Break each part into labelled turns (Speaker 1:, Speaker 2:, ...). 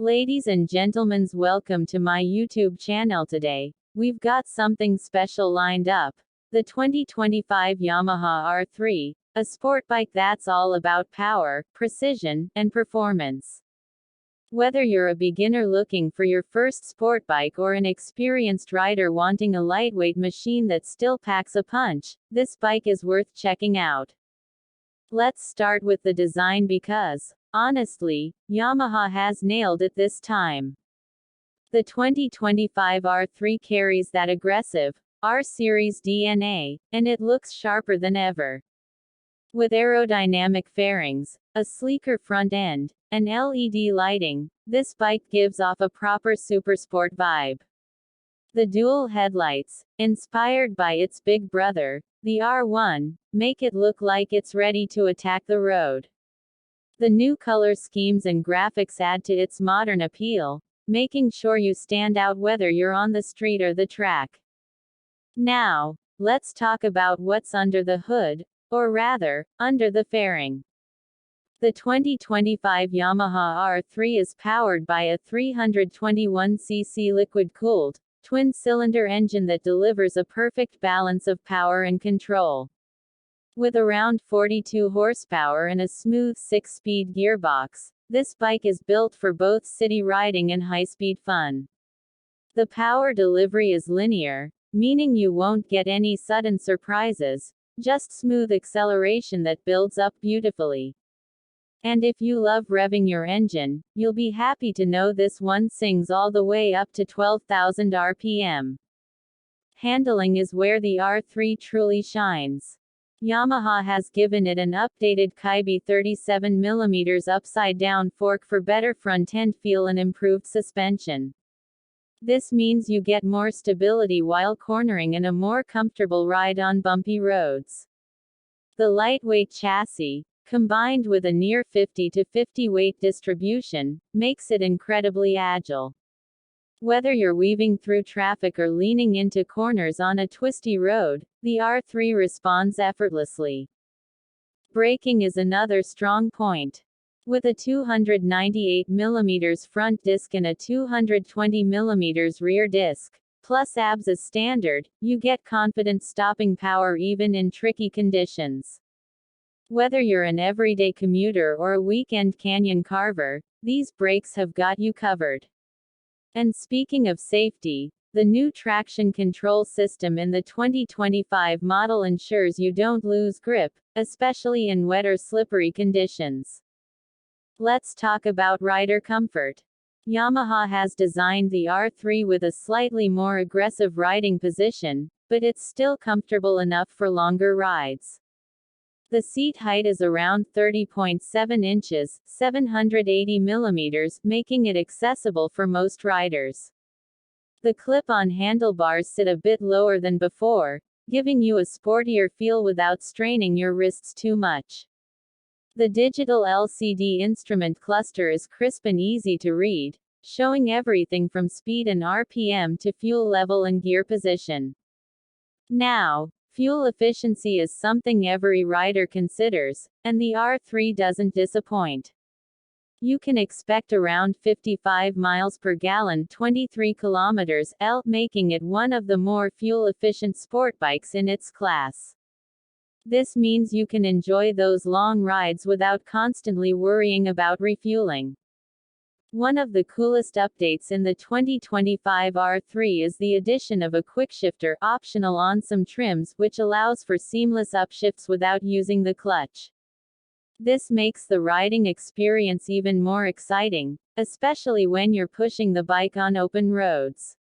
Speaker 1: Ladies and gentlemen, welcome to my YouTube channel. Today, we've got something special lined up. The 2025 Yamaha R3, a sport bike that's all about power, precision, and performance. Whether you're a beginner looking for your first sport bike or an experienced rider wanting a lightweight machine that still packs a punch, this bike is worth checking out. Let's start with the design because, honestly, Yamaha has nailed it this time. The 2025 R3 carries that aggressive, R-Series DNA, and it looks sharper than ever. With aerodynamic fairings, a sleeker front end, and LED lighting, this bike gives off a proper supersport vibe. The dual headlights, inspired by its big brother, the R1, make it look like it's ready to attack the road. The new color schemes and graphics add to its modern appeal, making sure you stand out whether you're on the street or the track. Now, let's talk about what's under the hood, or rather, under the fairing. The 2025 Yamaha R3 is powered by a 321cc liquid-cooled, twin-cylinder engine that delivers a perfect balance of power and control. With around 42 horsepower and a smooth 6-speed gearbox, this bike is built for both city riding and high-speed fun. The power delivery is linear, meaning you won't get any sudden surprises, just smooth acceleration that builds up beautifully. And if you love revving your engine, you'll be happy to know this one sings all the way up to 12,000 RPM. Handling is where the R3 truly shines. Yamaha has given it an updated Kaibi 37mm upside-down fork for better front-end feel and improved suspension. This means you get more stability while cornering and a more comfortable ride on bumpy roads. The lightweight chassis, combined with a near 50 to 50 weight distribution, makes it incredibly agile. Whether you're weaving through traffic or leaning into corners on a twisty road, the R3 responds effortlessly. Braking is another strong point. With a 298mm front disc and a 220mm rear disc, plus ABS as standard, you get confident stopping power even in tricky conditions. Whether you're an everyday commuter or a weekend canyon carver, these brakes have got you covered. And speaking of safety, the new traction control system in the 2025 model ensures you don't lose grip, especially in wet or slippery conditions. Let's talk about rider comfort. Yamaha has designed the R3 with a slightly more aggressive riding position, but it's still comfortable enough for longer rides. The seat height is around 30.7 inches, 780 millimeters, making it accessible for most riders. The clip-on handlebars sit a bit lower than before, giving you a sportier feel without straining your wrists too much. The digital LCD instrument cluster is crisp and easy to read, showing everything from speed and RPM to fuel level and gear position. Now, fuel efficiency is something every rider considers, and the R3 doesn't disappoint. You can expect around 55 miles per gallon, 23 kilometers (L), making it one of the more fuel-efficient sport bikes in its class. This means you can enjoy those long rides without constantly worrying about refueling. One of the coolest updates in the 2025 R3 is the addition of a quickshifter, optional on some trims, which allows for seamless upshifts without using the clutch. This makes the riding experience even more exciting, especially when you're pushing the bike on open roads.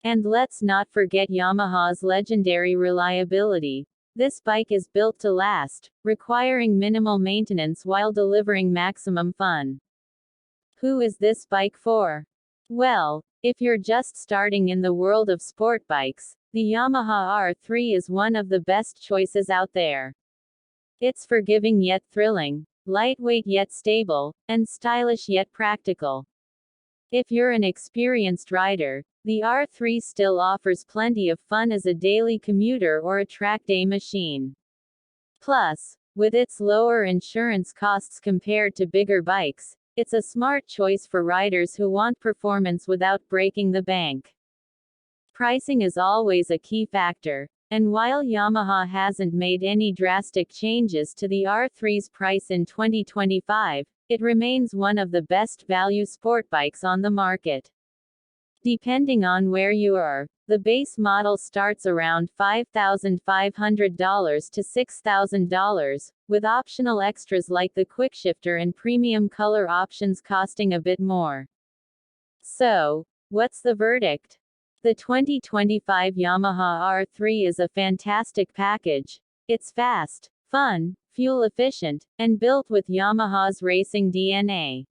Speaker 1: And let's not forget Yamaha's legendary reliability. This bike is built to last, requiring minimal maintenance while delivering maximum fun. Who is this bike for? Well, if you're just starting in the world of sport bikes, the Yamaha R3 is one of the best choices out there. It's forgiving yet thrilling, lightweight yet stable, and stylish yet practical. If you're an experienced rider, the R3 still offers plenty of fun as a daily commuter or a track day machine. Plus, with its lower insurance costs compared to bigger bikes, It's a smart choice for riders who want performance without breaking the bank. Pricing is always a key factor, and while Yamaha hasn't made any drastic changes to the R3's price in 2025, it remains one of the best value sport bikes on the market. Depending on where you are, the base model starts around $5,500 to $6,000, with optional extras like the quickshifter and premium color options costing a bit more. So, what's the verdict? The 2025 Yamaha R3 is a fantastic package. It's fast, fun, fuel efficient, and built with Yamaha's racing DNA.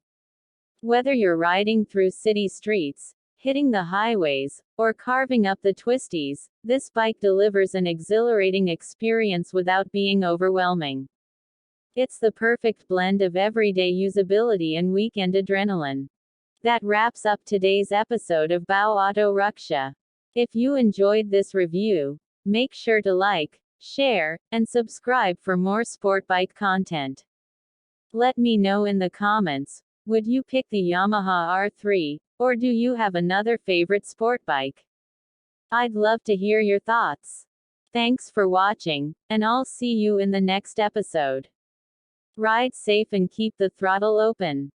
Speaker 1: Whether you're riding through city streets, hitting the highways, or carving up the twisties, this bike delivers an exhilarating experience without being overwhelming. It's the perfect blend of everyday usability and weekend adrenaline. That wraps up today's episode of Bao Auto Ruksha. If you enjoyed this review, make sure to like, share, and subscribe for more sport bike content. Let me know in the comments, would you pick the Yamaha R3, or do you have another favorite sport bike? I'd love to hear your thoughts. Thanks for watching, and I'll see you in the next episode. Ride safe and keep the throttle open.